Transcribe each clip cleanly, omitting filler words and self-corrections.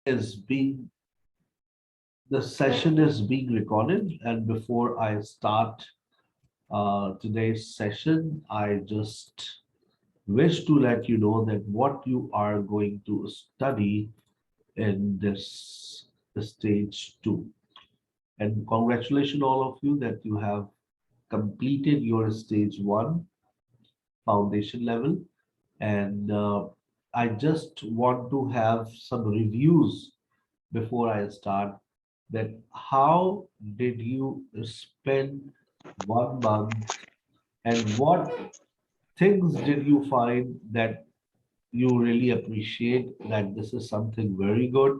is being the session is being recorded, and before I start today's session, I just wish to let you know that what you are going to study in this stage two. And congratulations, all of you, that you have completed your stage one foundation level. And I just want to have some reviews before I start, that how did you spend 1 month and what things did you find that you really appreciate, that this is something very good,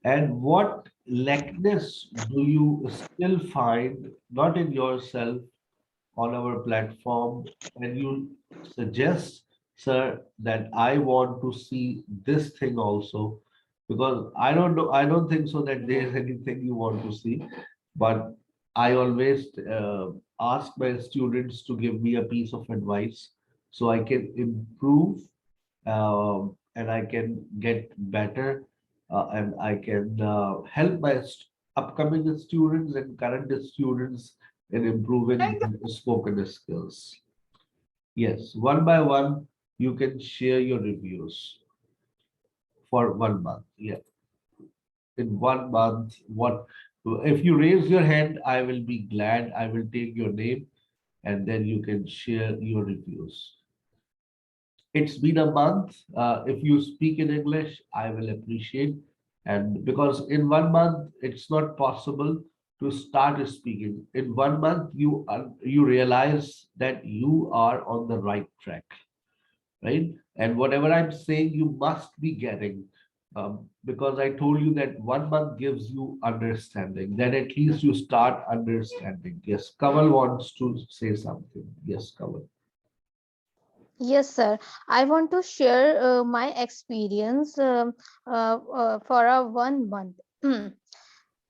and what lackness do you still find not in yourself on our platform, and you suggest, sir, that I want to see this thing also, because I don't know, I don't think so that there is anything you want to see, but I always ask my students to give me a piece of advice so I can improve, and I can get better, and I can help my upcoming students and current students in improving their spoken skills. Yes, one by one, you can share your reviews for 1 month. Yeah, in 1 month, what if you raise your hand? I will be glad. I will take your name, and then you can share your reviews. It's been a month. If you speak in English, I will appreciate. And because in 1 month, it's not possible to start speaking. In 1 month, you realize that you are on the right track, right? And whatever I'm saying, you must be getting. Because I told you that 1 month gives you understanding. Then at least you start understanding. Yes, Kamal wants to say something. Yes, Kamal. Yes, sir. I want to share my experience for a 1 month.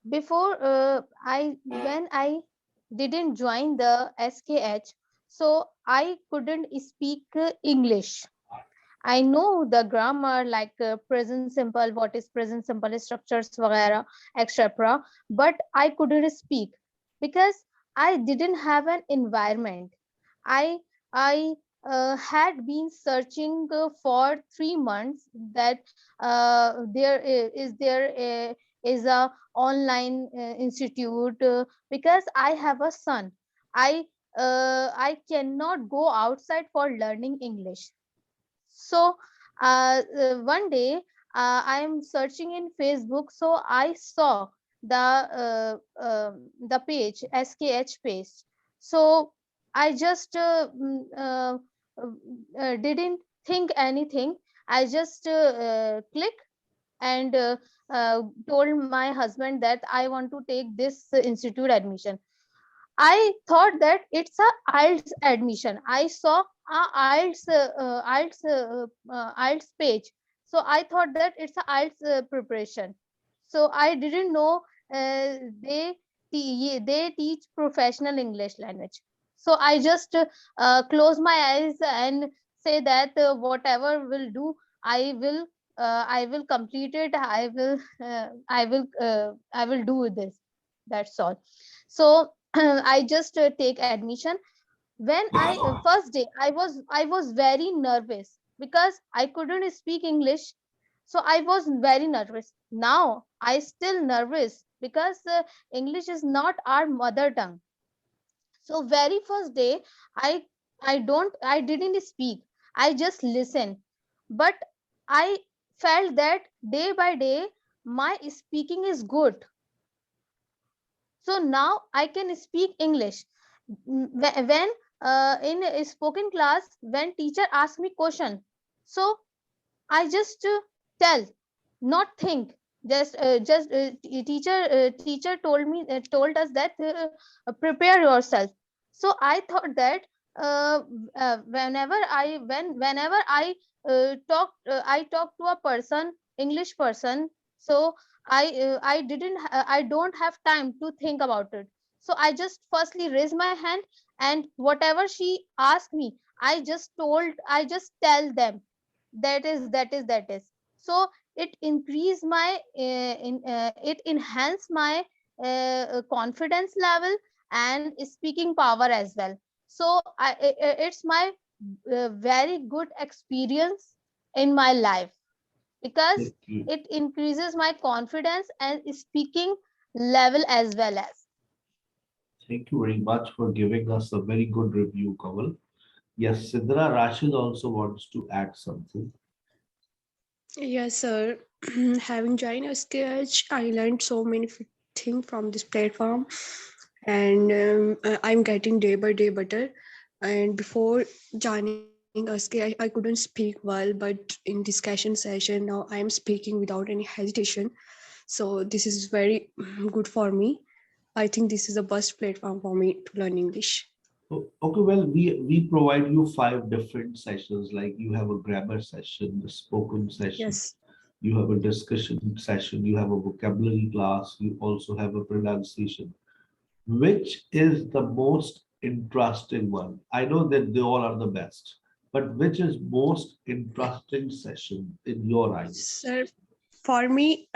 Before when I didn't join the SKH, so I couldn't speak English. I know the grammar like present simple, what is present simple, structures, वगैरह, etc. But I couldn't speak because I didn't have an environment. I had been searching for 3 months that there is a online institute because I have a son. I cannot go outside for learning English. So one day I am searching in Facebook, so I saw the page, SKH page. So I just didn't think anything. I just click and told my husband that I want to take this institute admission. I thought that it's a IELTS admission. I saw a IELTS page, so I thought that it's a IELTS preparation. So I didn't know they teach professional English language. So I just close my eyes and say that whatever will do, I will I will complete it. I will do this. That's all. So I just take admission. When I first day I was very nervous because I couldn't speak English, so I was very nervous. Now I still nervous because English is not our mother tongue. So very first day I didn't speak. I just listened. But I felt that day by day my speaking is good. So now I can speak English. When in a spoken class, when teacher asks me question, so I just tell, not think. Teacher told us that prepare yourself. So I thought that whenever I talk to a person, English person, so I don't have time to think about it. So I just firstly raise my hand, and whatever she asked me, I just tell them, that is. So it increase my it enhance my confidence level and speaking power as well. So it's my very good experience in my life, because Thank you. it increases my confidence and speaking level as well as. Thank you very much for giving us a very good review, Kamal. Yes, Sidra Rashid also wants to add something. Yes, sir. Having joined a sketch, I learned so many things from this platform, and I'm getting day by day better. And before joining a sketch, I couldn't speak well, but in discussion session now I am speaking without any hesitation. So this is very good for me. I think this is the best platform for me to learn English. Okay, well, we provide you 5 different sessions, like you have a grammar session, the spoken session, Yes. you have a discussion session, you have a vocabulary class, you also have a pronunciation. Which is the most interesting one? I know that they all are the best, but which is most interesting session in your eyes? Sir, for me,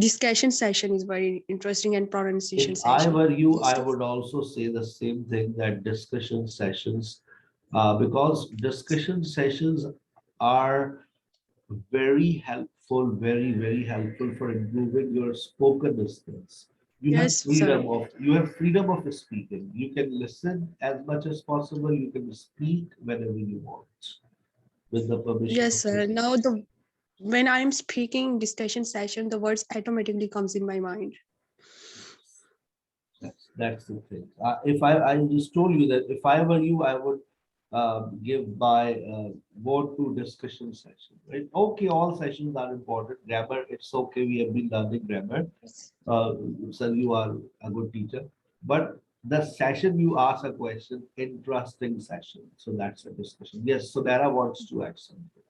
discussion session is very interesting and If pronunciation I session. were you, These I two. would also say the same thing, that discussion sessions, because discussion sessions are very helpful, very helpful for improving your spoken skills. Yes, sir. You have freedom of speaking. You can listen as much as possible. You can speak whenever you want with the permission Yes, of sir. this. Now the when I'm speaking discussion session, the words automatically comes in my mind. That's the thing. I just told you that if I were you, I would give my vote to discussion session. Right? Okay, all sessions are important. Grammar, it's okay. We have been learning grammar. Uh, Sir, you are a good teacher. But the session you ask a question, interesting session. So that's a discussion. Yes, so Dara wants to add something.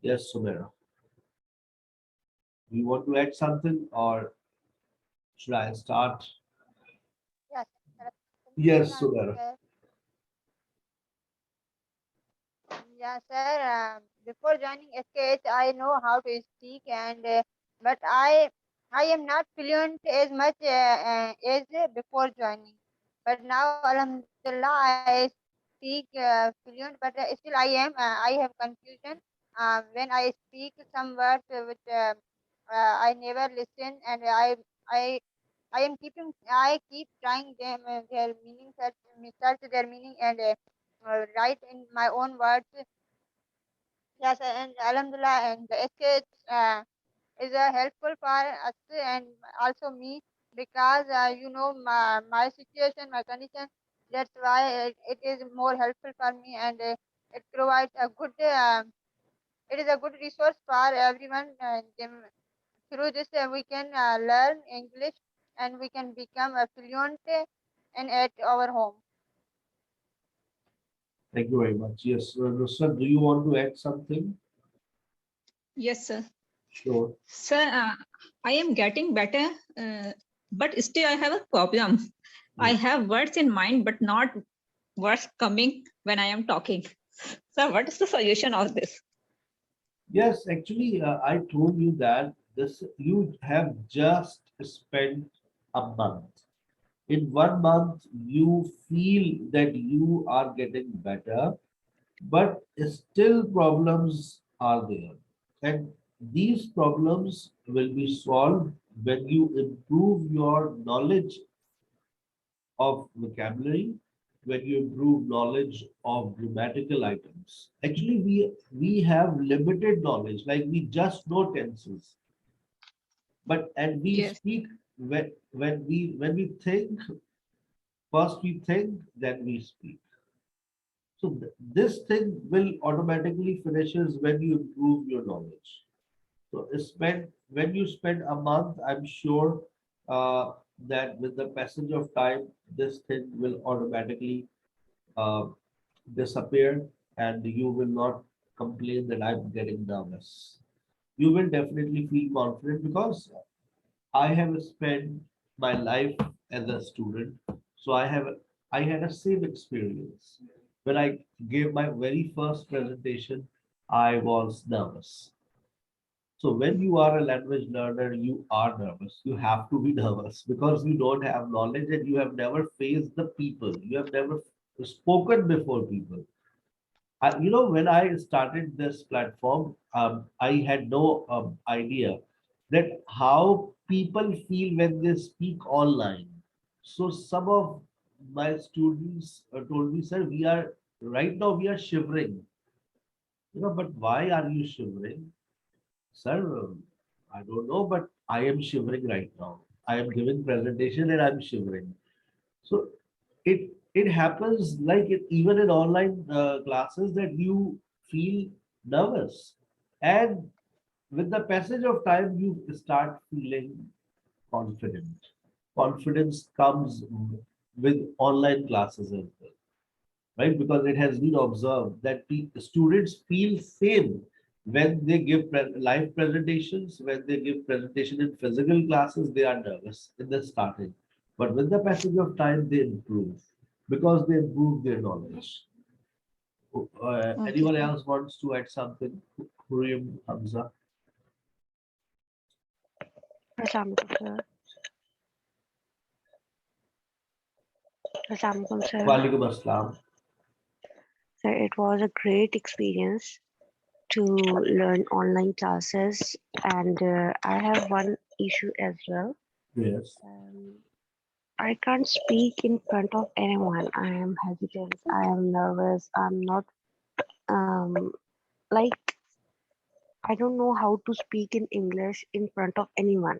Yes, Sumera. You want to add something or should I start? Yes, Yes, Sumera. yeah, sir. Before joining SKH, I know how to speak, and but I am not fluent as much as before joining. But now, Alhamdulillah, I speak fluent. But still, I have confusion when I speak some words which I never listen, and I I am keeping I keep trying them their meaning, search their meaning, and write in my own words. Yes, and Alhamdulillah, and the sketch is helpful for us and also me, because my situation, my condition. That's why it is more helpful for me, and it provides a good. It is a good resource for everyone. Through this, we can learn English, and we can become fluent and at our home. Thank you very much. Yes, Nusrat, do you want to add something? Yes, sir. Sure. Sir, I am getting better, but still I have a problem. I have words in mind, but not words coming when I am talking. So what is the solution of this? Yes, actually, I told you that this you have just spent a month. In 1 month, you feel that you are getting better, but still problems are there. And these problems will be solved when you improve your knowledge of vocabulary, when you improve knowledge of grammatical items. Actually, we have limited knowledge, like we just know tenses, but and we Yes, speak when we think, first we think, then we speak. So this thing will automatically finishes when you improve your knowledge. So when you spend a month, I'm sure that with the passage of time, this thing will automatically uh, disappear, and you will not complain that I'm getting nervous. You will definitely feel confident because I have spent my life as a student. So I have I had a same experience. When I gave my very first presentation, I was nervous. So when you are a language learner, you are nervous. You have to be nervous because you don't have knowledge and you have never faced the people. You have never spoken before people. When I started this platform, I had no idea that how people feel when they speak online. So some of my students told me, sir, we are right now we are shivering. But why are you shivering? Sir, I don't know, but I am shivering right now. I am giving presentation and I'm shivering. So it happens like even in online classes that you feel nervous, and with the passage of time you start feeling confident. Confidence comes with online classes as well, right? Because it has been observed that students feel same when they give live presentations, when they give presentation in physical classes, they are nervous in the starting. But with the passage of time, they improve because they improve their knowledge. Okay, Anyone sir. else wants to add something? Hurriyam, Hamza. Assalamualaikum, sir. Assalamualaikum, sir. Walaikum Assalam. Sir, it was a great experience to learn online classes, and I have one issue as well. Yes. I can't speak in front of anyone. I am hesitant. I am nervous. I'm not like I don't know how to speak in English in front of anyone.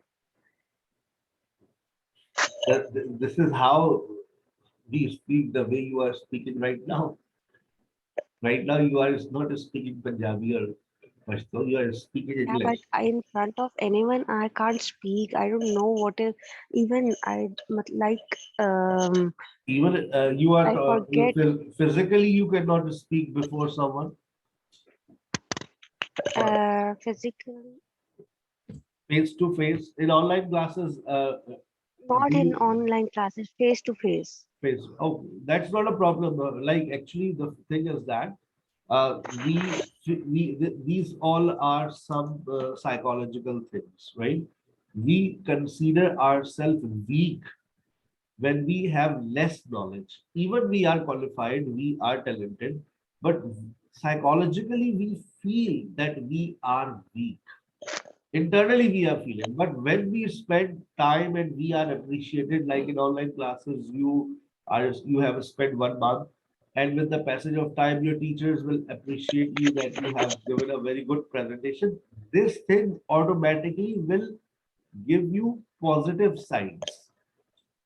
This is how we speak the way you are speaking right now. Right now, you are not speaking Punjabi or Pashto, you are speaking Yeah, but English. in front of anyone, I can't speak. I don't know what is even like Even you are I forget physically, you cannot speak before someone physically, face to face. In online classes, not do in you online classes, face to face. face? Oh, that's not a problem. Like actually, the thing is that these all are some psychological things, right? We consider ourselves weak when we have less knowledge. Even we are qualified, we are talented, but psychologically we feel that we are weak. Internally we are feeling, but when we spend time and we are appreciated, like in online classes, you have spent 1 month, and with the passage of time, your teachers will appreciate you that you have given a very good presentation. This thing automatically will give you positive signs,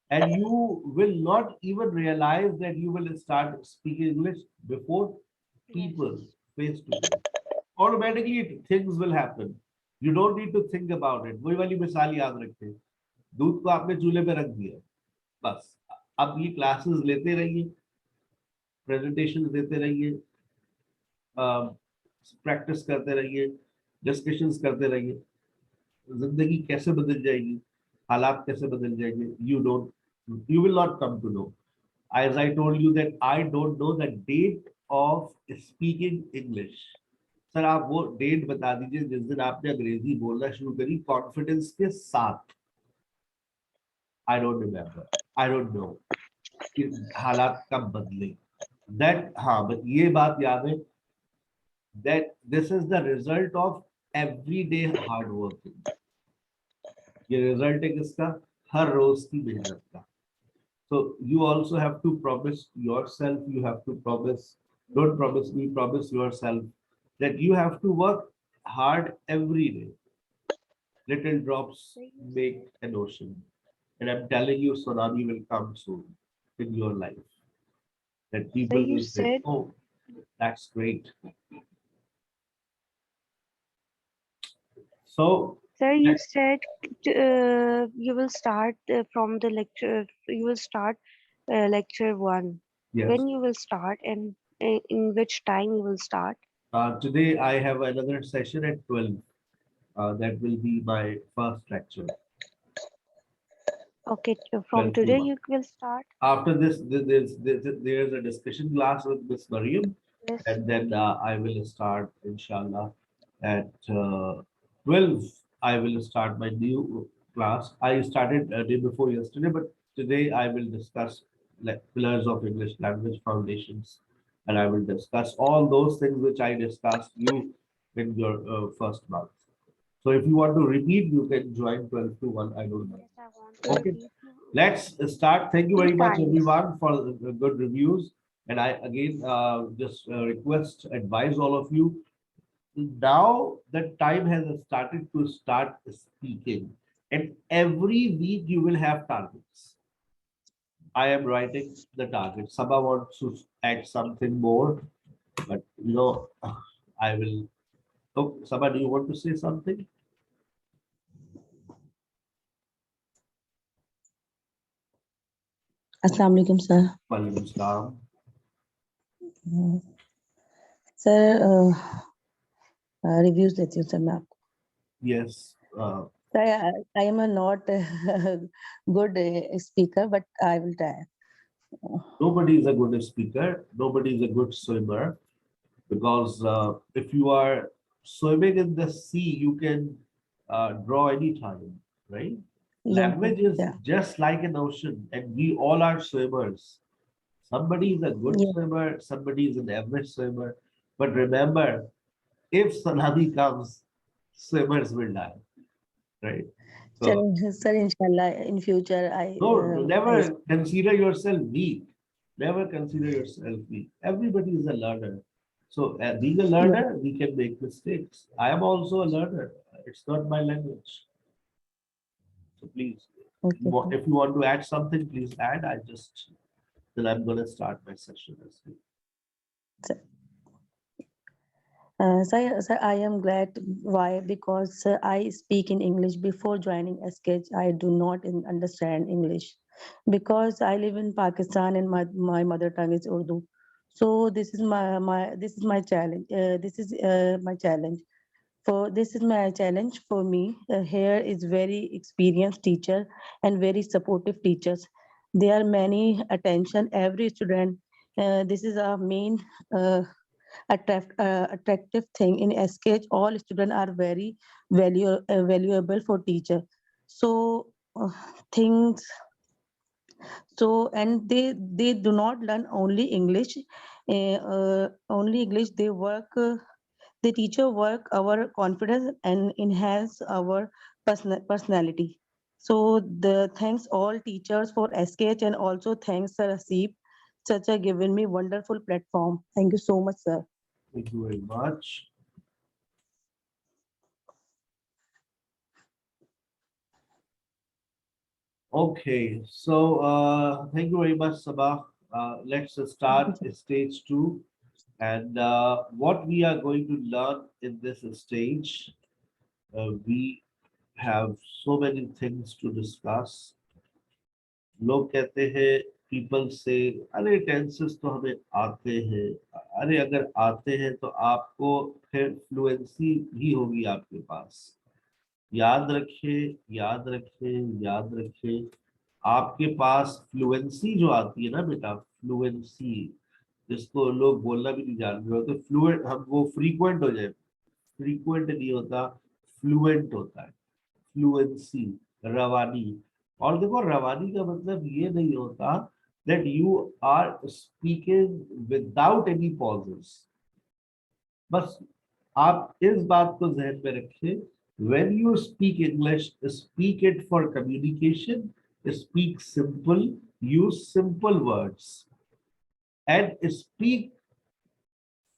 and you will not even realize that you will start speaking English before Yes. people face to face. Automatically things will happen. You don't need to think about it. वही वाली मिसाल याद रखें, दूध को आपने चूल्हे पे रख दिया, बस अब ये क्लासेस लेते रहिए, प्रेजेंटेशन देते रहिए, प्रैक्टिस करते रहिए, डिस्कशंस करते रहिए, जिंदगी कैसे बदल जाएगी, हालात कैसे बदल जाएंगे, you will not come to know. As I told you that I don't know the date of speaking English. Sir आप वो डेट बता दीजिए जिस दिन आपने अंग्रेजी बोलना शुरू करी कॉन्फिडेंस के साथ. I don't remember, I don't know कि हालात कब बदले. दैट हाँ, बट ये बात याद है that this is the result of everyday hard working. ये रिजल्ट है किसका? हर रोज की मेहनत का. So you also have to promise yourself, you have to promise, don't promise me, promise yourself that you have to work hard every day. Little drops make an ocean. And I'm telling you, tsunami will come soon in your life. That So people you will say, said, oh, that's great. So, sir, you said you will start from the lecture. You will start lecture one. yes, When you will start and in which time you will start? today I have another session at 12. That will be my first lecture. Okay, so from 12 to today 1. you will start. After this, there's a discussion class with Miss Mariam, Yes. and then I will start, inshallah, at 12. I will start my new class. I started a day before yesterday, but today I will discuss like pillars of English language foundations, and I will discuss all those things which I discussed you in your first month. So if you want to repeat, you can join 12 to 1. I don't know. Yes, I want to Okay. repeat. Let's start. Thank you Three very much, times. everyone, for the good reviews. And I again just request, advise all of you. Now the time has started to start speaking, and every week you will have targets. I am writing the targets. Sabha wants to add something more, but I will. Oh, Sabha, do you want to say something? अस्सलाम वालेकुम sir. Walaikum salam. Sir reviews देती हूँ sir मैं आपको। Yes. Sir I am not good speaker but I will try. Nobody is a good speaker. Nobody is a good swimmer, because if you are swimming in the sea, you can draw any time, right? Language is just like an ocean, and we all are swimmers. Somebody is a good swimmer, somebody is an average swimmer. But remember, if tsunami comes, swimmers will die, right? So, sir, inshallah, in future, never consider yourself weak. Never consider yourself weak. Everybody is a learner. So, being a learner, we can make mistakes. I am also a learner. It's not my language. So, please, if you want to add something, please add. Then I'm going to start my session as well. Sir, I am glad. Why? Because I speak in English before joining SKH. I do not understand English because I live in Pakistan and my mother tongue is Urdu. So this is my challenge. This is my challenge. This is my challenge for me. Here is very experienced teacher and very supportive teachers. There are many attention every student. This is our main. Attractive thing in SKH. All students are very valuable for teacher. So things. So and they do not learn only English. Only English. They work. The teacher work our confidence and enhance our personality. So the thanks all teachers for SKH and also thanks Sir Asif. Such a given me wonderful platform. Thank you so much, sir. Thank you very much. Okay, so thank you very much, Sabah. Let's start stage 2. And what we are going to learn in this stage, we have so many things to discuss. लोग कहते हैं, people say, अरे tenses तो हमें आते हैं। अरे अगर आते हैं तो आपको फिर फ्लुएंसी भी होगी आपके पास। याद रखें, याद रखें, याद रखें, आपके पास फ्लुएंसी जो आती है ना बेटा, फ्लुएंसी, जिसको लोग बोलना भी नहीं जान रहे होते, फ्लुएंट, हम वो फ्रीक्वेंट हो जाए, फ्रीक्वेंट नहीं होता, फ्लुएंट होता है, फ्लुएंसी, रवानी। और देखो, रवानी का मतलब ये नहीं होता that you are speaking without any pauses. बस आप इस बात को ज़हन में रखें, when you speak English, speak it for communication, speak simple, use simple words, and speak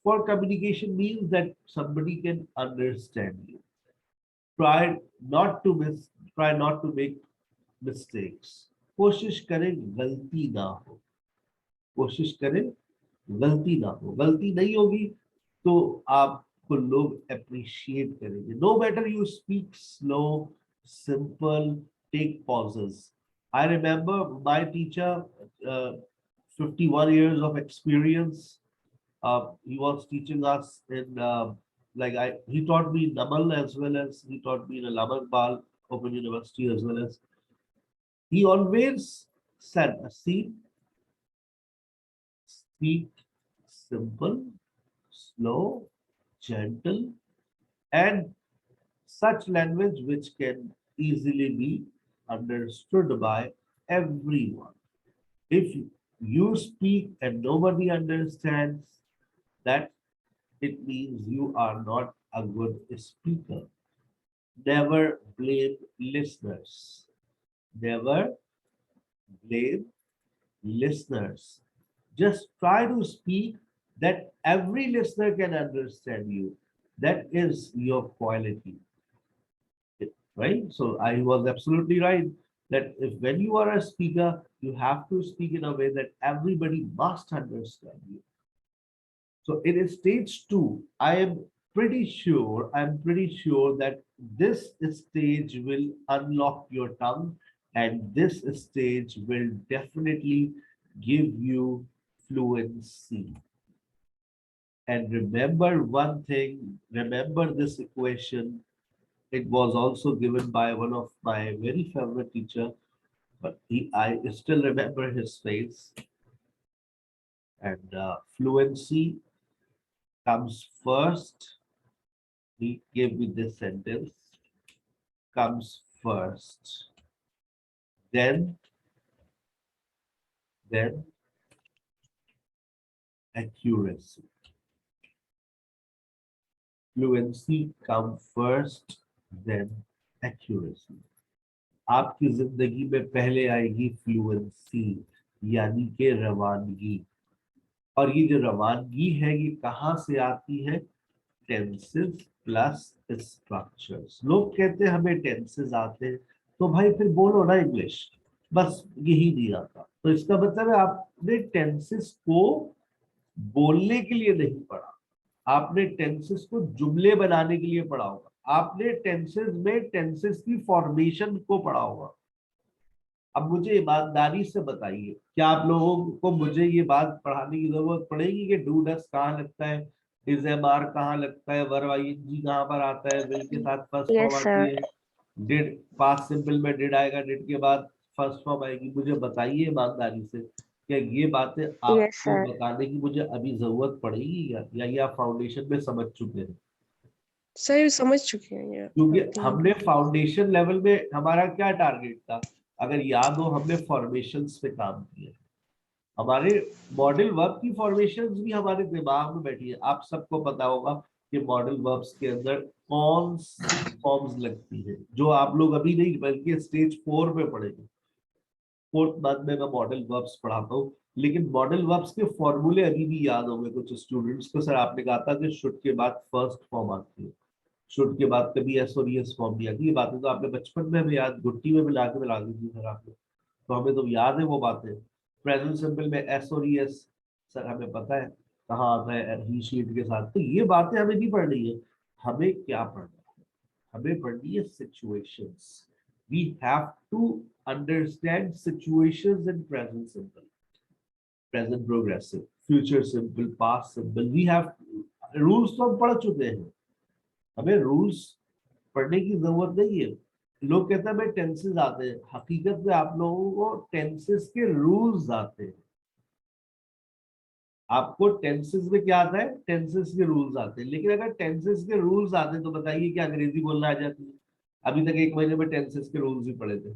for communication means that somebody can understand you. Try not to make mistakes. कोशिश करें गलती ना हो, कोशिश करें गलती ना हो। गलती नहीं होगी तो आपको लोग अप्रिशिएट करेंगे। No matter you speak slow, simple, take pauses. I remember my teacher, 51 years of experience. He was teaching us in he taught me in Namal as well as he taught me in Allahabad Open University as well as He always said, see, speak simple, slow, gentle, and such language which can easily be understood by everyone. If you speak and nobody understands, that it means you are not a good speaker. Never blame listeners. Never blame listeners. Just try to speak that every listener can understand you. That is your quality, right? So I was absolutely right that if when you are a speaker, you have to speak in a way that everybody must understand you. So in stage 2, I'm pretty sure that this stage will unlock your tongue, and this stage will definitely give you fluency. And remember one thing, remember this equation. It was also given by one of my very favorite teacher, but I still remember his face. And fluency comes first. He gave me this sentence, comes first, then accuracy. Fluency come first, then accuracy. आपकी जिंदगी में पहले आएगी fluency, यानी कि रवानगी। और ये जो रवानगी है ये कहाँ से आती है? Tenses plus structures. लोग कहते हैं हमें टेंसेस आते हैं, तो भाई फिर बोलो ना इंग्लिश, बस यही नहीं आता। तो इसका मतलब है आपने टेंसेस को बोलने के लिए नहीं पढ़ा, आपने टेंसेस को जुमले बनाने के लिए पढ़ा होगा, आपने टेंसेस में टेंसेस की फॉर्मेशन को पढ़ा होगा। अब मुझे ईमानदारी से बताइए, क्या आप लोगों को मुझे ये बात पढ़ाने की जरूरत पड़ेगी कि डू डस कहाँ लगता है, इज एम आर कहाँ लगता है, वर्ब आईएनजी कहाँ पर आता है, विल के साथ फर्स्ट Yes, फॉर्म आती sir. है, डिड पास्ट सिंपल में डिड आएगा, डिड के बाद फर्स्ट फॉर्म आएगी। मुझे बताइए ईमानदारी से, क्या ये बातें Yes, आपको sir. बताने की मुझे अभी जरूरत पड़ेगी या ये आप फाउंडेशन में समझ चुके हैं? सर समझ चुके हैं ये। क्योंकि I think. हमने फाउंडेशन लेवल में हमारा क्या टारगेट था, अगर याद हो, हमने फॉर्मेशंस पे काम किया। हमारे मॉडल वर्ब की फॉर्मेशंस भी हमारे दिमाग में बैठी है। आप सबको पता होगा कि मॉडल वर्ब्स के अंदर कौन सी फॉर्म्स लगती है, जो आप लोग अभी नहीं बल्कि स्टेज 4 पे पढ़ेंगे। 4th मंथ में मैं मॉडल वर्ब्स पढ़ाता हूँ, लेकिन मॉडल वर्ब्स के फॉर्मूले अभी भी याद होंगे कुछ स्टूडेंट्स को। सर आपने कहा था कि शुड के बाद फर्स्ट फॉर्म आती है, शुड के बाद कभी एस और एस फॉर्म नहीं आती। ये बातें तो आपने बचपन में भी याद, घुट्टी में मिला दी थी सर आपने, तो हमें तो याद है वो बातें। प्रेजेंट सिंपल में एस और एस सर हमें पता है कहाँ आता है, ही शीट के साथ। तो ये बातें हमें नहीं पढ़नी है, हमें क्या पढ़ना है? हमें पढ़नी है situations. We have to understand situations in present simple, present progressive, future simple, past simple. We have rules तो हम पढ़ चुके हैं, हमें रूल्स पढ़ने की जरूरत नहीं है। लोग कहते हैं भाई टेंसेस आते हैं, हकीकत में आप लोगों को टेंसेस के रूल्स आते हैं। आपको टेंसेस में क्या आता है? टेंसेस के रूल्स आते हैं। लेकिन अगर टेंसेस के रूल्स आते हैं तो बताइए क्या अंग्रेजी बोलना आ जाती है? अभी तक 1 महीने में टेंसेस के रूल्स ही पढ़े थे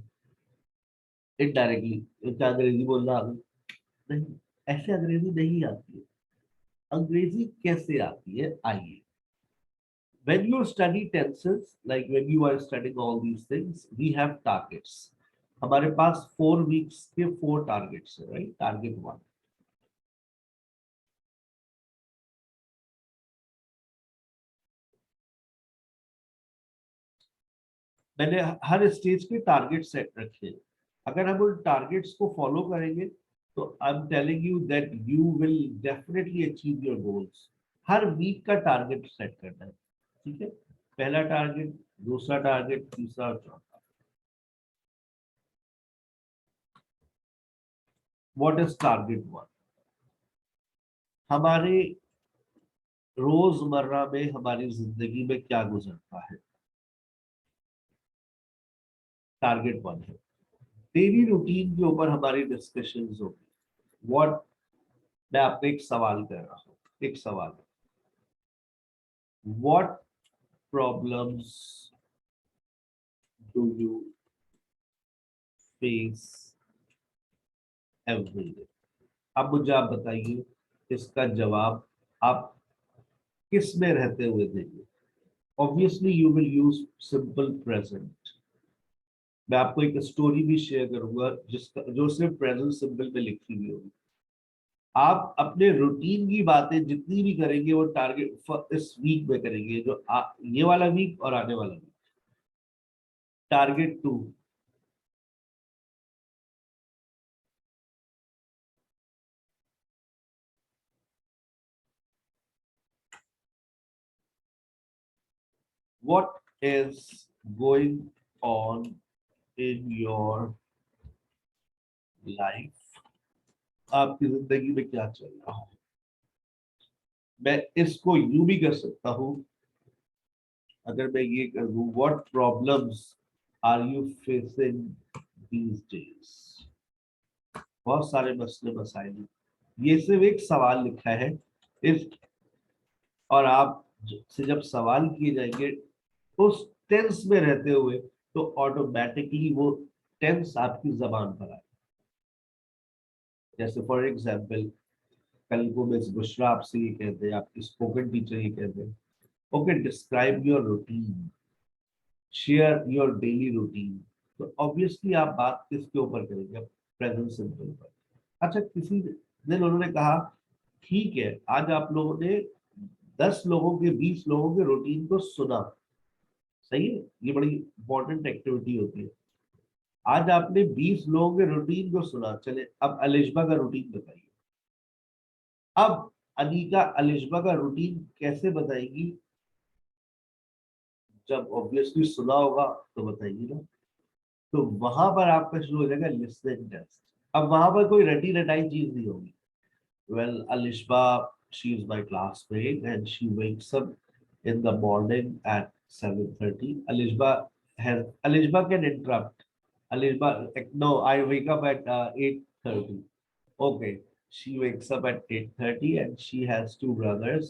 इनडायरेक्टली, क्या अंग्रेजी बोलना आ गई? नहीं, ऐसे अंग्रेजी नहीं आती है। अंग्रेजी कैसे आती है? आइए, when you study tenses, like when you are studying all these things, we have targets. हमारे पास 4 weeks के 4 targets है, right? Target 1. मैंने हर स्टेज के टारगेट सेट रखे हैं। अगर हम उन टारगेट्स को फॉलो करेंगे तो I am telling you that you will definitely achieve your goals. हर वीक का टारगेट सेट करना है, ठीक है? पहला टारगेट, दूसरा टारगेट, तीसरा और चौथा। What is target 1? हमारे रोजमर्रा में हमारी जिंदगी में क्या गुजरता है, टारगेट 1 है। डेली रूटीन के ऊपर हमारी डिस्कशंस होगी। व्हाट, मैं आपको एक सवाल कर रहा हूँ, एक सवाल, what problems do you face every day? अब मुझे आप बताइए, इसका जवाब आप किस में रहते हुए देंगे? Obviously you will use simple present. मैं आपको एक स्टोरी भी शेयर करूंगा जिसका जो सिर्फ प्रेजेंट सिंपल में लिखी हुई होगी। आप अपने रूटीन की बातें जितनी भी करेंगे वो टारगेट इस वीक में करेंगे, जो ये वाला वीक और आने वाला week. Target 2, what is going on in your life? आपकी जिंदगी में क्या चल रहा है? मैं इसको यूं भी कर सकता हूं, अगर मैं ये कर दूं, what problems are you facing these days? बहुत सारे मसले मसाइल, ये सिर्फ एक सवाल लिखा है। इस और आप से जब सवाल किए जाएंगे उस टेंस में रहते हुए, तो ऑटोमेटिकली वो टेंस आपकी जबान पर आए। जैसे फॉर एग्जाम्पल, कल को मिस बुशरा आपसे ये कहते हैं, आपकी स्पोकन टीचर ये कहते हैं, okay describe your routine, share your daily routine, तो ऑब्वियसली आप बात किसके ऊपर करेंगे? प्रेजेंट सिंपल पर। अच्छा, किसी दिन उन्होंने कहा ठीक है, आज आप लोगों ने 10 लोगों के 20 लोगों के रूटीन को सुना, सही है, ये बड़ी इंपॉर्टेंट एक्टिविटी होती है। आज आपने 20 लोगों के रूटीन को सुना, चले अब अलिशबा का रूटीन बताइए। अब अनीका अलिशबा का रूटीन कैसे बताएगी? जब ऑब्वियसली सुना होगा तो बताइए ना। तो वहां पर आपका शुरू हो जाएगा लिसनिंग टेस्ट। अब वहां पर कोई रटी रटाई चीज नहीं होगी। Well, Alishba, she is my classmate and she wakes up in the morning at 7:30. Alishba can interrupt. Alishba, no, I wake up at 8:30. Okay, she wakes up at 8:30 and she has 2 brothers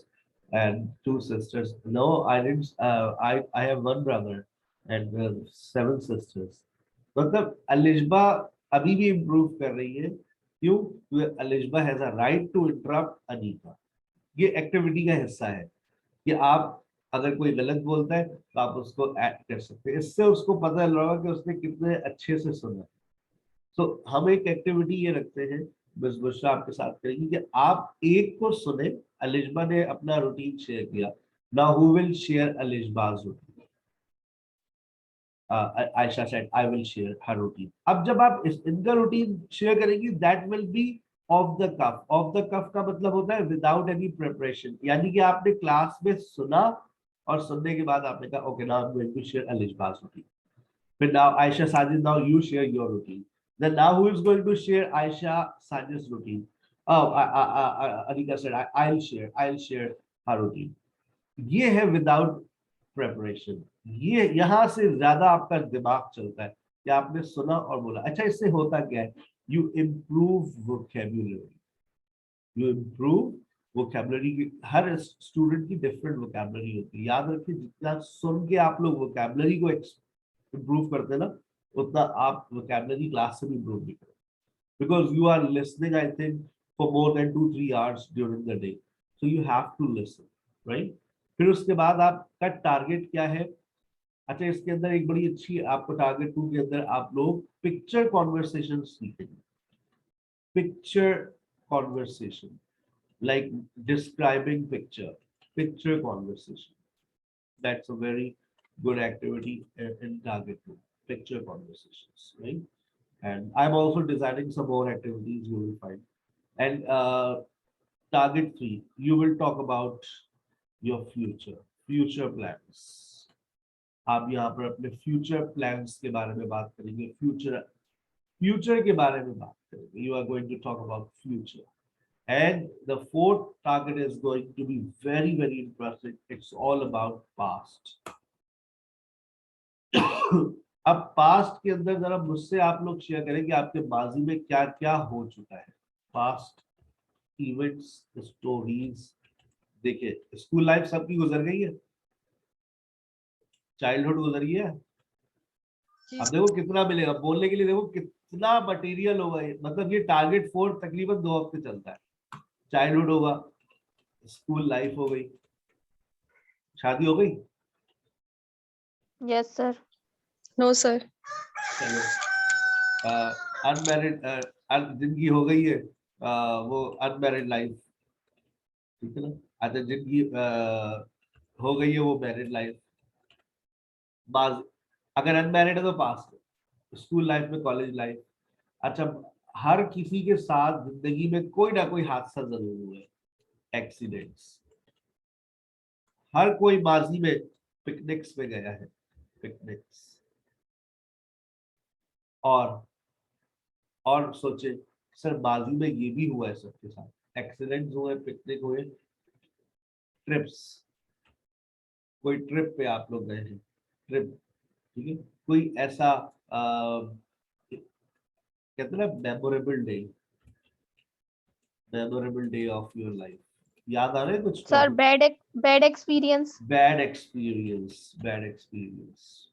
and 2 sisters. No, I didn't. I have 1 brother and 7 sisters. मतलब अलिशबा अभी भी improve कर रही है। क्यों? Alishba has a right to interrupt Anika. ये activity का हिस्सा है कि आप अगर कोई गलत बोलता है तो आप उसको ऐड कर सकते हैं। इससे उसको पता चल रहा है कि उसने कितने अच्छे से सुना। तो हम एक एक्टिविटी ये रखते हैं, मिस बुशरा आपके साथ करेंगे, कि आप एक को सुने। अलिशबा ने अपना रूटीन शेयर किया, now who will share Alishba's routine? Aisha said, I will share her routine. अब जब आप इनका रूटीन शेयर करेंगी, that will be off the cuff. Off the cuff का मतलब होता है without any preparation, यानी कि आपने क्लास में सुना और सुनने के बाद आपने कहा, okay, now I'm going to share Alishba's routine. But now Aisha Sajid, now you share your routine. Then now who is going to share Aisha Sajid's routine? Oh, Anika said, I'll share her routine. ये है without preparation. ये यहाँ से ज्यादा आपका दिमाग चलता है कि आपने सुना और बोला। अच्छा, इससे होता क्या है? You improve vocabulary, you improve vocabulary की। हर स्टूडेंट की डिफरेंट वोकैबुलरी होती है। याद रखिए, जितना सुन के आप लोग वोकैबुलरी को इम्प्रूव करते हैं ना, उतना आप वोकैबुलरी क्लास से भी इम्प्रूव भी करें। Because you are listening, I think, for more than 2-3 hours during the day, so you have to listen, right? फिर उसके बाद आपका टारगेट क्या है? अच्छा, इसके अंदर एक बड़ी अच्छी आपको टारगेट 2 के अंदर आप लोग पिक्चर कॉन्वर्सेशन सीखेंगे। Picture conversation, like describing picture conversation, that's a very good activity in target 2, picture conversations, right? And I'm also designing some more activities you will find. And target 3, you will talk about your future plans. आप यहाँ पर अपने future plans के बारे में बात करेंगे, future के बारे में बात करेंगे। You are going to talk about future. And the 4th target is going to be very, very interesting. It's all about past. अब पास्ट के अंदर जरा मुझसे आप लोग शेयर करें कि आपके माजी में क्या क्या हो चुका है, पास्ट इवेंट्स, स्टोरीज। देखिए स्कूल लाइफ सबकी गुजर गई है, चाइल्डहुड गुजरी है। अब देखो कितना मिलेगा बोलने के लिए, देखो कितना मटेरियल होगा ये, मतलब ये टारगेट 4 तकरीबन 2 हफ्ते चलता है। चाइल्डहुड होगा, स्कूल लाइफ हो गई, शादी हो गई, Yes, sir. No, sir. चलो अनमैरिड जिंदगी हो गई है, वो अनमैरिड लाइफ, ठीक है ना। अच्छा जिंदगी हो गई है वो मैरिड लाइफ। अगर अनमैरिड है तो पास, स्कूल लाइफ में, कॉलेज लाइफ। अच्छा हर किसी के साथ जिंदगी में कोई ना कोई हादसा जरूर हुआ है, एक्सीडेंट्स। हर कोई माजी में पिकनिक्स में गया है, पिकनिक्स। और सोचे सर माजी में ये भी हुआ है सबके साथ, एक्सीडेंट्स हुए, पिकनिक हुए, ट्रिप्स। कोई ट्रिप पे आप लोग गए हैं, ट्रिप, ठीक है। कोई ऐसा कहते हैं ना memorable day of your life, याद आ रहे हैं कुछ? Sir, bad experience. Bad experience, bad experience,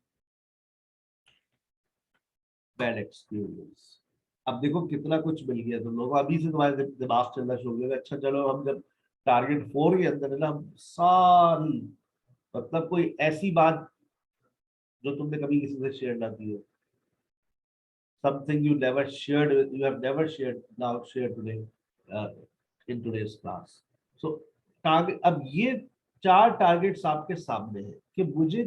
bad experience. अब देखो कितना कुछ मिल गया तुम लोगों को, अभी से तुम्हारे दिमाग चलना शुरू हो गया। अच्छा चलो हम जब टारगेट 4 के अंदर है ना, हम सारी, मतलब कोई ऐसी बात जो तुमने कभी किसी से शेयर ना की हो, something you have never shared now share today in today's class. So target, अब ये 4 टारगेट्स आपके सामने हैं कि मुझे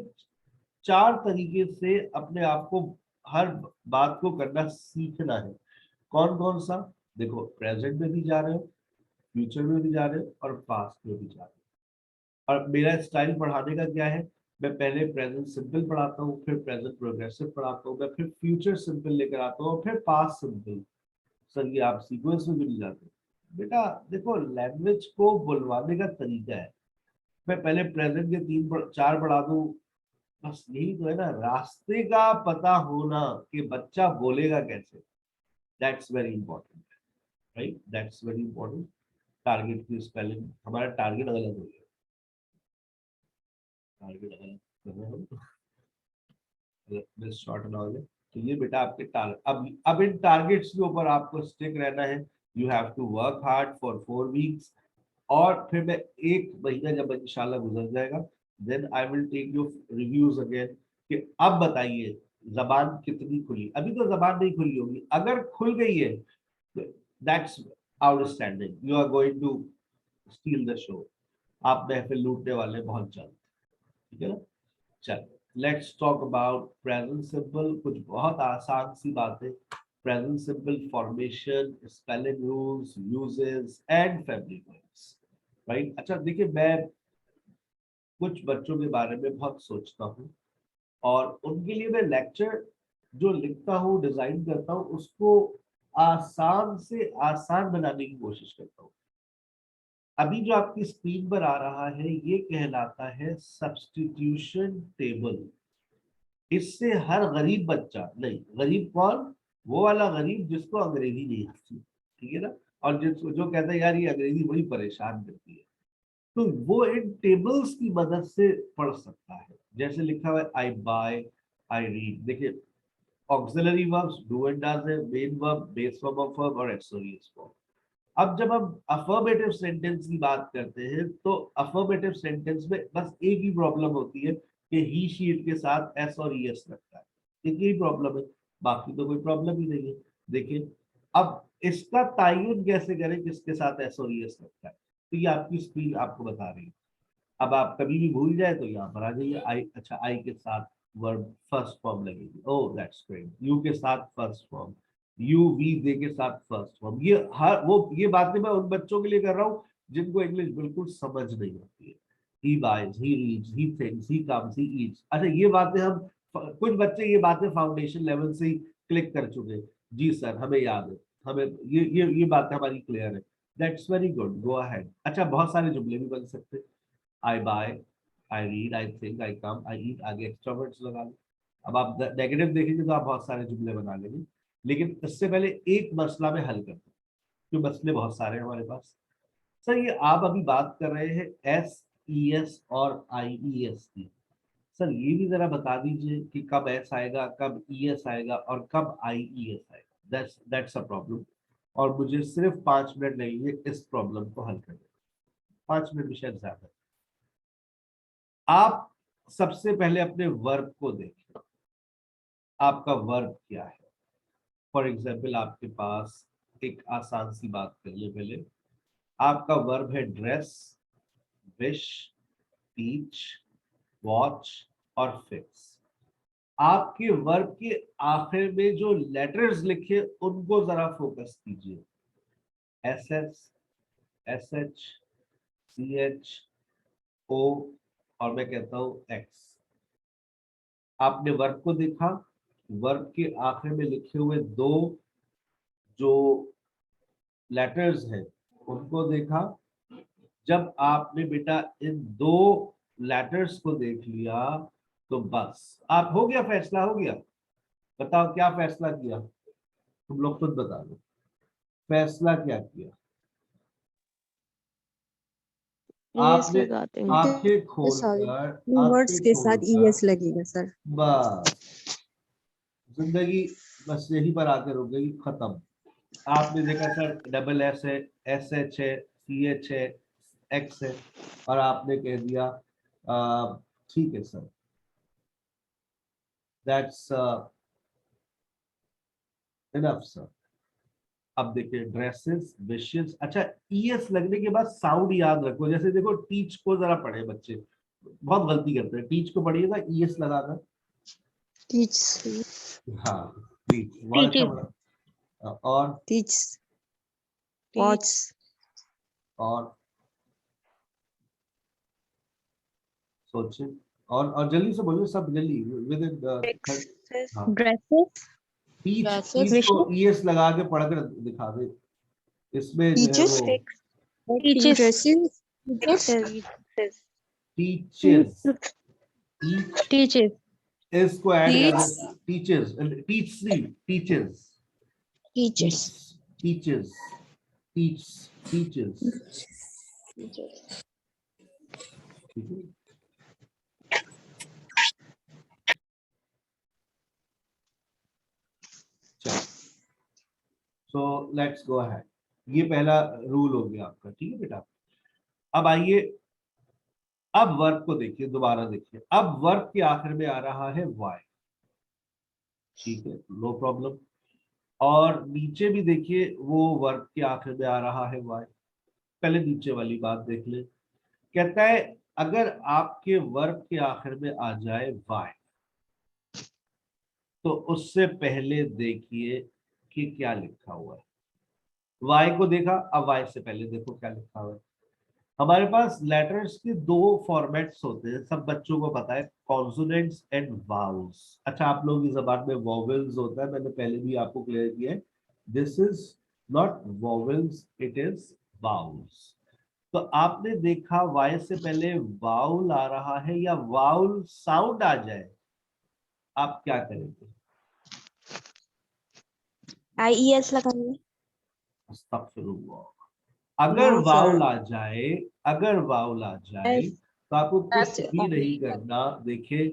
4 तरीके से अपने आप को हर बात को करना सीखना है। कौन कौन सा? देखो प्रेजेंट में भी जा रहे हो, फ्यूचर में भी जा रहे हो, और पास्ट में भी जा रहे हो। और मेरा स्टाइल पढ़ाने का क्या है, मैं पहले प्रेजेंट सिंपल पढ़ाता हूँ, फिर प्रेजेंट प्रोग्रेसिव पढ़ाता हूँ, मैं फिर फ्यूचर सिंपल लेकर आता हूँ, और फिर पास्ट सिंपल। सर ये आप सीक्वेंस में भी नहीं जाते बेटा। देखो लैंग्वेज को बुलवाने का तरीका है, मैं पहले प्रेजेंट के 3-4 पढ़ा दूं, बस यही तो है ना। रास्ते का पता होना कि बच्चा बोलेगा कैसे, that's very important, right, that's very important. Target की स्पेलिंग, हमारा टारगेट गलत हो गया, टारगेट गलत कर रहे हो, शॉर्ट नॉलेज। तो ये बेटा आपके टारगेट, अब इन टारगेट्स के ऊपर आपको स्टिक रहना है। You have to work hard for 4 weeks, और फिर मैं 1 महीना जब इंशाल्लाह गुजर जाएगा, then I will take you reviews again कि अब बताइए जबान कितनी खुली। अभी तो जबान नहीं खुली होगी, अगर खुल गई है that's outstanding, you are going to steal the show. आप महफिल लूटने वाले बहुत जल्द, ठीक है ना। चलो let's talk about present simple. कुछ बहुत आसान सी बातें, present simple formation, spelling rules, uses and family words, right. अच्छा देखिए मैं कुछ बच्चों के बारे में बहुत सोचता हूँ, और उनके लिए मैं लेक्चर जो लिखता हूँ, डिजाइन करता हूँ, उसको आसान से आसान बनाने की कोशिश करता हूँ। अभी जो आपकी स्क्रीन पर आ रहा है ये कहलाता है सब्स्टिट्यूशन टेबल। इससे हर गरीब बच्चा, नहीं गरीब कौन, वो वाला गरीब जिसको अंग्रेजी नहीं आती, ठीक है ना, और जिसको जो कहता है यार ये अंग्रेजी बड़ी परेशान करती है, तो वो इन टेबल्स की मदद से पढ़ सकता है। जैसे लिखा हुआ है आई बाय, आई रीड। देखिए auxiliary verbs do and does है, main verb, base form of verb और एक्सोरियस फॉर्म। अब जब हम अफर्मेटिव सेंटेंस की बात करते हैं तो अफर्मेटिव सेंटेंस में बस एक ही प्रॉब्लम होती है कि ही शीट के साथ एस और ईएस लगता है, एक ही प्रॉब्लम है, बाकी तो कोई प्रॉब्लम ही नहीं है। देखिए अब इसका तायुन कैसे करें किसके साथ एस और ईएस लगता है, तो ये आपकी स्क्रीन आपको बता रही है। अब आप कभी भी भूल जाए तो यहाँ पर आ जाइए, आई, अच्छा आई के साथ वर्ब फर्स्ट फॉर्म लगेगी, ओह दैट्स ग्रेट। यू के साथ फर्स्ट फॉर्म, यू वी दे के साथ फर्स्ट फॉर्म। ये हर वो ये बातें मैं उन बच्चों के लिए कर रहा हूँ जिनको इंग्लिश बिल्कुल समझ नहीं आती है। He buys, he reads, he thinks, he comes, he eats. अच्छा ये बातें हम, कुछ बच्चे ये बातें फाउंडेशन लेवल से ही क्लिक कर चुके हैं, जी सर हमें याद है, हमें ये बातें हमारी क्लियर है, that's very good, go ahead. अच्छा बहुत सारे जुमले भी बन सकते हैं, I buy, I read, I think, I come, I eat, आगे एक्स्ट्रा वर्ड्स लगा लो। अब आप नेगेटिव देखेंगे तो आप बहुत सारे जुमले बना लेंगे, लेकिन इससे पहले एक मसला में हल करते हैं, क्योंकि मसले बहुत सारे हैं हमारे पास। सर ये आप अभी बात कर रहे हैं SES और IES की, सर ये भी जरा बता दीजिए कि कब S आएगा, कब ES आएगा और कब IES आएगा। दैट्स अ प्रॉब्लम, और मुझे सिर्फ 5 मिनट लगेंगे इस प्रॉब्लम को हल करने, 5 मिनट भी शायद ज्यादा। आप सबसे पहले अपने वर्ब को देखिए, आपका वर्ब क्या है। फॉर एग्जाम्पल आपके पास एक आसान सी बात कर ले, पहले आपका वर्ब है ड्रेस, विश, टीच, वॉच और फिक्स। आपके वर्ब के आखिर में जो लेटर्स लिखे उनको जरा फोकस कीजिए, SS, SH, CH, O और मैं कहता हूं X। आपने वर्ब को देखा, वर्ब के आखिर में लिखे हुए 2 जो लेटर्स हैं उनको देखा। जब आपने बेटा इन 2 लेटर्स को देख लिया तो बस आप हो गया, फैसला हो गया। बताओ क्या फैसला किया, तुम लोग खुद बता दो फैसला क्या किया। आपने लगा देंगे आंखें खोलकर वर्ड्स के साथ ES लगेगा सर। बस जिंदगी बस यहीं पर आके रुक गई, खत्म। आपने देखा सर SS है, SH है, CH है, X है, और आपने कह दिया ठीक है सर, दैट्स इनफ सर। अब देखिए ड्रेसेस, विशेस, अच्छा ES लगने के बाद साउंड याद रखो। जैसे देखो टीच को जरा पढ़े, बच्चे बहुत गलती करते हैं, टीच को पढ़िएगा ES लगाकर। टीच, हाँ टीच, बहुत अच्छा पढ़ा। और टीच, वॉच, और सोचिए, और जल्दी से बोलिए सब जल्दी, विद इन हाँ। ड्रेसेस, टीच, Dresses, टीच को ES लगा के पढ़कर दिखा दे, इसमें जो है टीचर्स, वो ड्रेसेस, टीचर्स, टीच टीचर्स, इसको ऐड कर Teach. दे, teachers, teach teachers, teachers, teachers, teach teachers, ठीक है। चलो सो लेट्स गो अहेड, ये पहला रूल हो गया आपका, ठीक है बेटा। अब आइए, अब वर्ब को देखिए, दोबारा देखिए, अब वर्ब के आखिर में आ रहा है वाई, ठीक है, नो प्रॉब्लम। और नीचे भी देखिए वो वर्ब के आखिर में आ रहा है वाई। पहले नीचे वाली बात देख ले, कहता है अगर आपके वर्ब के आखिर में आ जाए वाई तो उससे पहले देखिए कि क्या लिखा हुआ है। वाई को देखा, अब वाई से पहले देखो क्या लिखा हुआ है। हमारे पास लेटर्स के 2 फॉर्मेट्स होते हैं, सब बच्चों को पता है, कॉन्सोनेंट्स एंड वाउल्स। अच्छा आप लोगों की जबान में वॉवेल्स होता है, मैंने पहले भी आपको क्लियर किया है, this is not vowels, it is vowels. तो आपने देखा वाई से पहले वाउल आ रहा है या वाउल साउंड आ जाए, आप क्या करेंगे? IES लगाएंगे। अस्तगफिरुल्लाह। अगर No, वाउल sir. आ जाए, अगर वाउल आ जाए तो आपको कुछ भी नहीं करना। देखिए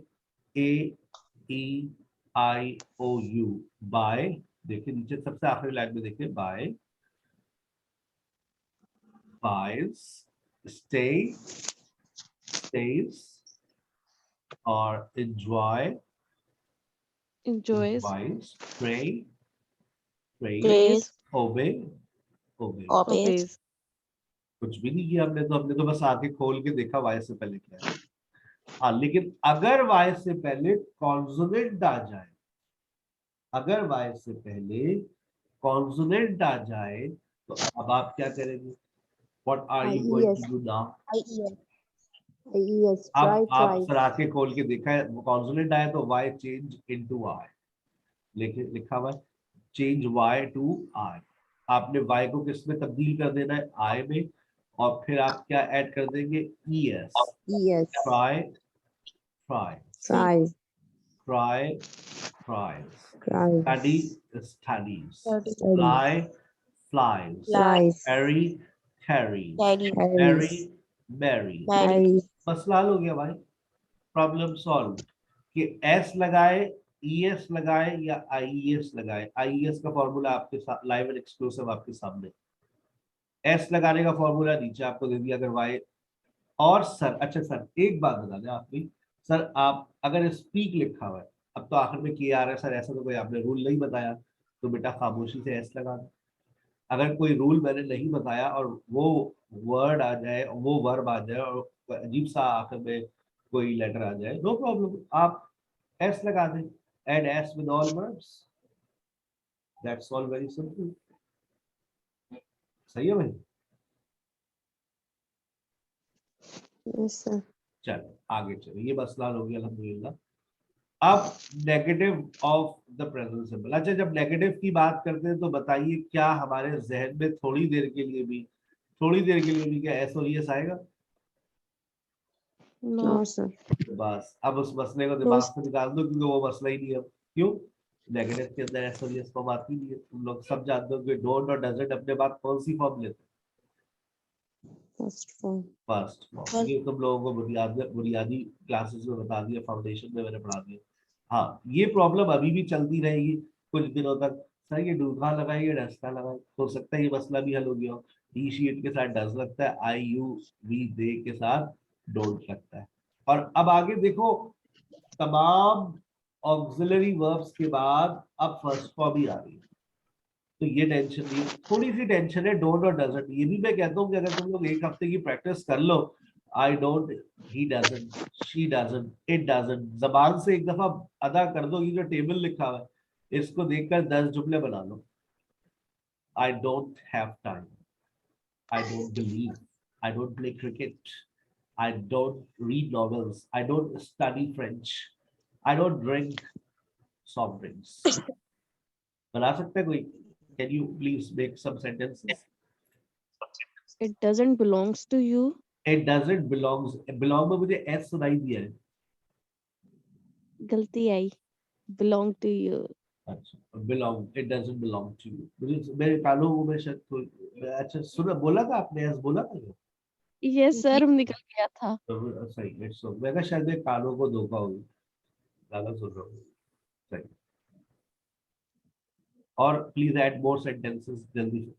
AEIOU, बाय, देखिए नीचे सबसे आखिरी लाइन में देखिए, बाय, बायज, स्टे, स्टेज, और enjoy, enjoys, enjoys, pray, prays, praise, obey, obey। obeys, कुछ भी नहीं किया हमने तो बस आके खोल के देखा वाई से पहले क्या है। हाँ लेकिन अगर वाई से पहले कॉन्सोनेंट आ जाए, अगर वाई से पहले कॉन्सोनेंट आ जाए तो अब आप क्या करेंगे? What are you going to do now? IES, अब try. आप फिर आके खोल के देखा है कॉन्सोनेंट आया तो वाई चेंज इनटू आई, लिखा हुआ चेंज वाई टू आई। आपने वाई को किस में तब्दील कर देना है? आई में, और फिर आप क्या ऐड कर देंगे? ES, ES, try, try. try. cry, cries. Cries. Study, studies. Studies. Fly, flies. Flies. Carry, carries. Carries. Marry, marries. Marries. मसला हल हो गया भाई, प्रॉब्लम सॉल्व। कि एस लगाए, ईएस लगाए या आईएस लगाए। आईएस का फॉर्मूला आपके साथ लाइव एंड एक्सक्लूसिव आपके सामने। एस लगाने का फॉर्मूला नीचे आपको दे दिया। अगर वाई और सर, अच्छा सर एक बात बता दें आप भी, सर आप अगर स्पीक लिखा हुआ है, अब तो आखिर में किया आ रहा है सर, ऐसा तो कोई आपने रूल नहीं बताया, तो बेटा खामोशी से एस लगा दो। अगर कोई रूल मैंने नहीं बताया और वो वर्ड आ जाए, वो वर्ब आ जाए और अजीब सा आखिर में कोई लेटर आ जाए, नो प्रॉब्लम, आप एस लगा दें। Add S with all verbs, that's all very simple. सही है भाई? Yes, sir. चलो आगे चलो, ये मसला हो गया अल्हम्दुलिल्लाह। अब negative of the present symbol. अच्छा, जब नेगेटिव की बात करते हैं तो बताइए क्या हमारे जहन में थोड़ी देर के लिए भी क्या एस और एस आएगा? No, sir. बस अब उस मसले को No, दिमाग से निकाल दो, क्योंकि वो मसला ही नहीं है। क्यों? नेगेटिव के अंदर एस और एस फॉर्म आती नहीं है। तुम लोग सब जानते हो कि डोंट और डजंट अपने बाद कौन सी फॉर्म लेते हैं? first form. First form. ये तुम लोगों को बुनियादी क्लासेस में बता दिया, फाउंडेशन में मैंने पढ़ा दिया। हाँ, ये प्रॉब्लम अभी भी चलती रहेगी कुछ दिनों तक। सर ये डूबा लगाइए, डस्ता लगाए, हो सकता है ये मसला भी हल हो गया हो। डी शीट के साथ डज लगता है, आई यू वी दे के साथ डोंट लगता है। और अब आगे देखो, तमाम ऑक्सिलरी वर्ब्स के बाद अब फर्स्ट फॉर्म ही आ रही है, तो ये टेंशन नहीं है। थोड़ी सी टेंशन है डोंट और डजंट। ये भी मैं कहता हूँ कि अगर तुम लोग एक हफ्ते की प्रैक्टिस कर लो, I don't, he doesn't, she doesn't, it doesn't, जबान से एक दफा अदा कर दो। ये जो टेबल लिखा हुआ है इसको देखकर 10 जुमले बना लो। I don't have time, I don't believe, I don't play cricket, I don't read novels, I don't study French, I don't drink soft drinks. बना सकते हैं कोई? Can you please make some sentences? It doesn't belongs to you. It doesn't belongs, belong में मुझे s सुनाई दिया है। गलती आई. Belong to you. अच्छा, belong, it doesn't belong to you। मुझे मेरे कानों में शायद कोई, अच्छा सुना, बोला था आपने s बोला था क्या? Yes sir, निकल गया था. तो सही, इट्स सो, मैं कहा शायद मेरे कानों को धोखा हो गया, ज्यादा सुन रहा हूँ। सही। और प्लीज ऐड मोर सेंटेंसेस जल्दी से।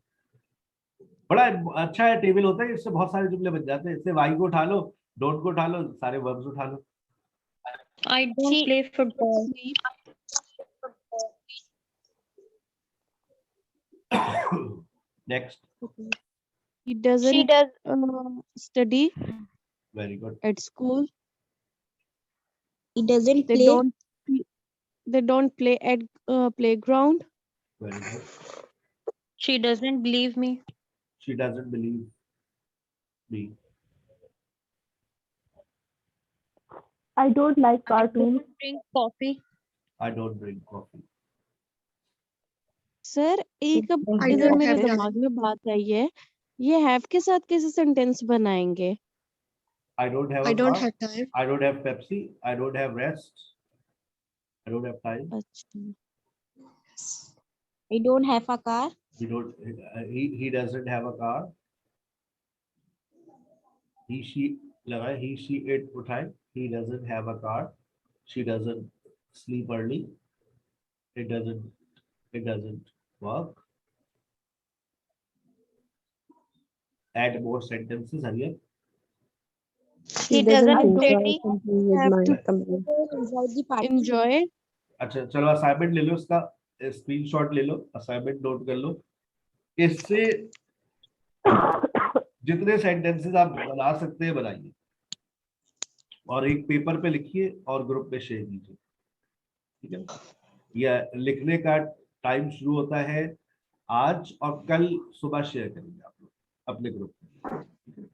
बड़ा अच्छा है टेबल होता है, इससे बहुत सारे जुमले बन जाते हैं। इससे वाई को उठा लो, डोंट को उठा लो, सारे वर्ब्स उठा लो। I don't play football. Next. He doesn't study very good. at school. He doesn't They play. don't play at playground. Very good. She doesn't believe me. She doesn't believe me. I don't like cartoons. Drink coffee. I don't drink coffee. Sir एक अब I इधर don't मेरे have दिमाग में बात आई है, ये have के साथ कैसे सेंटेंस बनाएंगे? I don't have I a don't car. have time. I don't have Pepsi. I don't have rest. I don't have time. अच्छा, I don't have a car. He don't. He doesn't have a car. He she लगा, he she it उठाए. He doesn't have a car. She doesn't sleep early. It doesn't work. Add more sentences. हरिया। He doesn't enjoy study. company with have my to company. Enjoy the party. enjoy. अच्छा चलो, assignment ले लो, इसका screenshot ले लो, assignment note कर लो। इससे जितने sentences आप बना सकते हैं बनाइए, और एक पेपर पे लिखिए और ग्रुप में शेयर कीजिए, ठीक है? यह लिखने का टाइम शुरू होता है आज, और कल सुबह शेयर करेंगे आप लोग अपने ग्रुप में, ठीक है?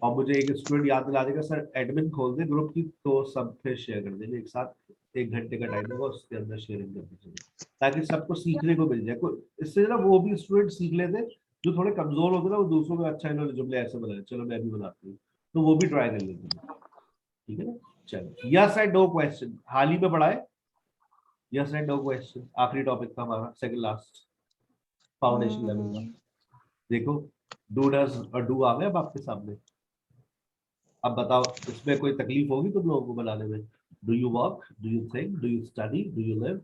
और मुझे एक स्टूडेंट याद दिला देगा, सर एडमिन खोल दे ग्रुप की, तो सब फिर शेयर कर देंगे एक साथ। 1 घंटे का टाइम होगा, उसके अंदर शेयरिंग कर दीजिए, ताकि सबको सीखने को मिल जाए। इससे ना वो भी स्टूडेंट सीख लेते जो थोड़े कमजोर होते ना, वो दूसरों में अच्छा इन्होंने जुमले ऐसे बनाए, चलो मैं भी बनाती हूँ, तो वो भी ट्राई कर लेते हैं, ठीक है ना? चलो, यस एंड नो क्वेश्चन हाल ही में पढ़ाए, यस एंड नो क्वेश्चन, आखिरी टॉपिक था हमारा, सेकंड लास्ट, फाउंडेशन लेवल का। देखो डू डज और डू आ गए अब आपके सामने। अब बताओ इसमें कोई तकलीफ होगी तुम लोगों को बनाने में? Do you work, do you think, do you study, do you live?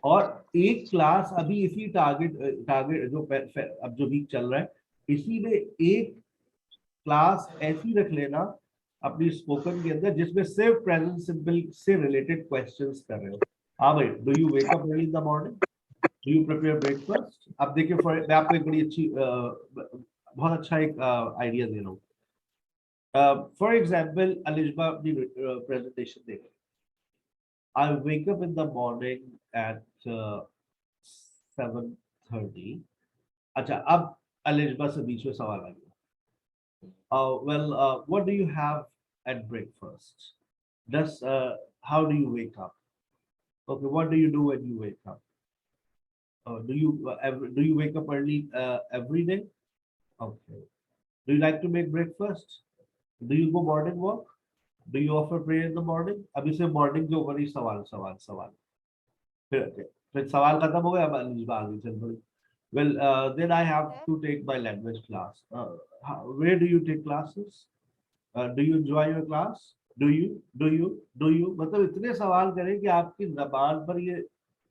और एक क्लास अभी इसी टारगेट जो अब जो वीक चल रहा है, इसी में एक क्लास ऐसी रख लेना अपनी स्पोकन के अंदर जिसमें सिर्फ प्रेजेंट सिंपल से रिलेटेड क्वेश्चंस कर रहे हो। हाँ भाई, do you wake up early in the morning, do you prepare breakfast? अब देखिए मैं आपको एक बड़ी अच्छी बहुत अच्छा एक आइडिया दे रहा हूँ। फॉर एग्जाम्पल अलिशबा अपनी प्रेजेंटेशन दे रही, I wake up in the morning at 7:30. अच्छा, अब अलिशबा से बीच में सवाल आ गया। What do you have at breakfast? How do you wake up? Okay, what do you do when you wake up? Do you wake up early every day? Okay. Do you like to make breakfast? Do you go morning walk? Do you offer prayer in the morning? अभी से morning के ऊपर ही सवाल। फिर सवाल खत्म हो गया, अब अलिशबा आगे चल पड़ी। Well, then I have to take my language class. Where do you take classes? Do you enjoy your class? Do you? मतलब इतने सवाल करें कि आपकी जबान पर ये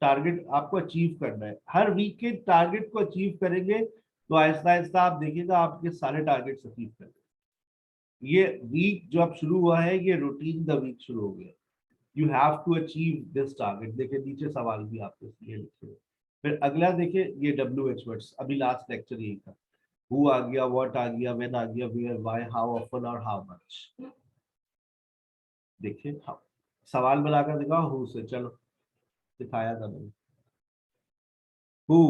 टारगेट आपको अचीव करना है। हर वीक के टारगेट को अचीव करेंगे तो आहिस्ता आहिस्ता आप देखिएगा आपके सारे टारगेट्स अचीव करेंगे। ये वीक जो अब शुरू हुआ है, ये रूटीन द वीक शुरू हो गया। You have to achieve this target. देखिए नीचे सवाल भी आपके लिए लिखे हुए। फिर अगला देखिए, ये WH वर्ड्स, अभी लास्ट लेक्चर यही था। हु आ गया, व्हाट आ गया, व्हेन आ गया, वेयर, व्हाई, हाउ ऑफन और हाउ मच। देखिए सवाल बनाकर दिखाओ हु से। चलो दिखाया था मैंने, who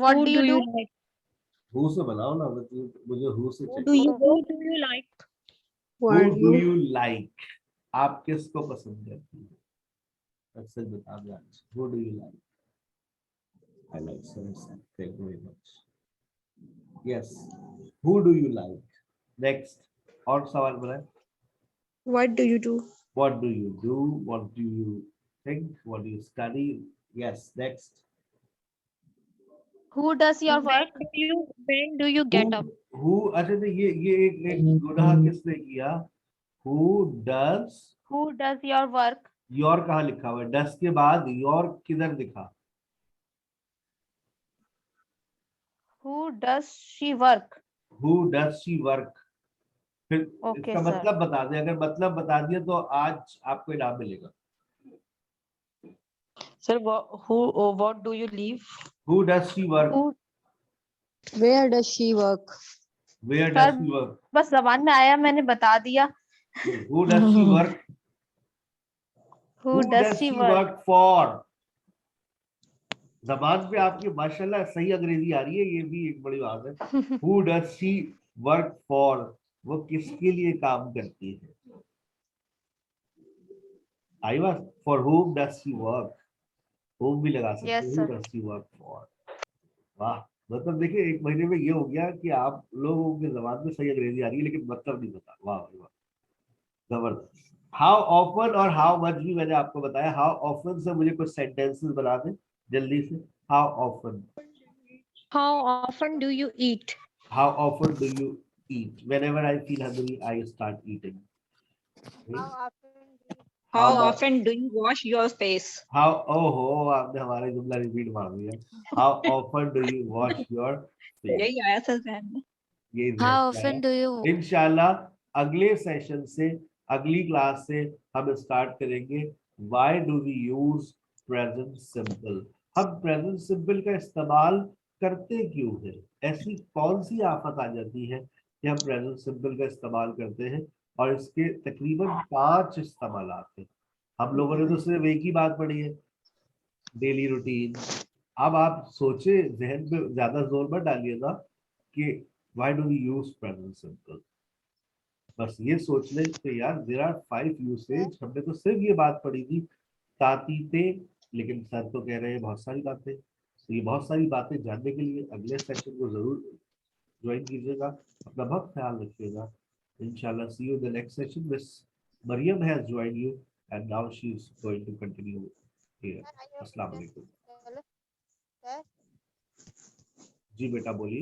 What do you do? like? Who से बनाओ ना, मुझे हु से Who चाहिए। do you like? Who do you like, आप किसको पसंद करती हैं? अक्सर बता दो आज। Who do you like? I like sunset. Thank you very much. Yes. Who do you like? Next. और सवाल बनाए। What do you do? What do you do? What do you think? What do you study? Yes. Next. Who does your work? When do you get up? Who? अच्छा तो ये एक गुनाह किसने किया? Who does? Who does your work? Your कहाँ लिखा हुआ है? Does के बाद your किधर दिखा? Who does she work? Who does she work? फिर Okay, इसका sir. मतलब बता दें। अगर मतलब बता दिया तो आज आपको इनाम मिलेगा। Sir, what do you leave? Who does she work? Where does she work? Where does Sir, she work? बस जबान में आया, मैंने बता दिया। Who does she work? Who does she work? work for? जबान पे आपकी माशाल्लाह सही अंग्रेजी आ रही है, ये भी एक बड़ी बात है। Who does she work for? वो किसके लिए काम करती है? आई बात। For whom does she work? Whom भी लगा सकते हैं। Yes, Who sir. does she work for? वाह, मतलब देखिए एक महीने में ये हो गया कि आप लोगों की जबान में सही अंग्रेजी आ रही है लेकिन मतलब नहीं पता। वाह वाह, जबरदस्त। हाउ ऑफन और हाउ मच भी मैंने आपको बताया। हाउ ऑफन से मुझे कुछ सेंटेंसेस बना दें जल्दी से। How often? How often do you eat? How often do you eat? Whenever I feel hungry I start eating. How often do you How often do you wash your face? How, ओहो आपने हमारा जुमला repeat मार दिया। How often do you wash your face? यही आया था ध्यान में। ये How often do you? इंशाल्लाह अगले सेशन से, अगली क्लास से हम स्टार्ट करेंगे why do we use present simple. हम प्रेजेंट सिंपल का इस्तेमाल करते क्यों हैं? ऐसी कौन सी आफत आ जाती है कि हम प्रेजेंट सिंपल का इस्तेमाल करते हैं? और इसके तकरीबन 5 इस्तेमाल हैं। हम लोगों ने तो सिर्फ एक ही बात पढ़ी है, डेली रूटीन। अब आप सोचे, जहन पे ज्यादा जोर मत डालिएगा कि why do we use present simple. बस ये सोच लें कि यार देयर आर 5 यूसेज। हमने तो सिर्फ ये बात पढ़ी थी तातीते, लेकिन सर तो कह रहे हैं बहुत सारी बातें। तो ये बहुत सारी बातें जानने के लिए अगले सेशन को जरूर ज्वाइन कीजिएगा। अपना बहुत ख्याल रखिएगा। इंशाल्लाह see you in the next session. Mariam has joined you and now she is going to continue here. Sir, I have Assalamu question. alaikum. Hello, sir. जी बेटा बोलिए।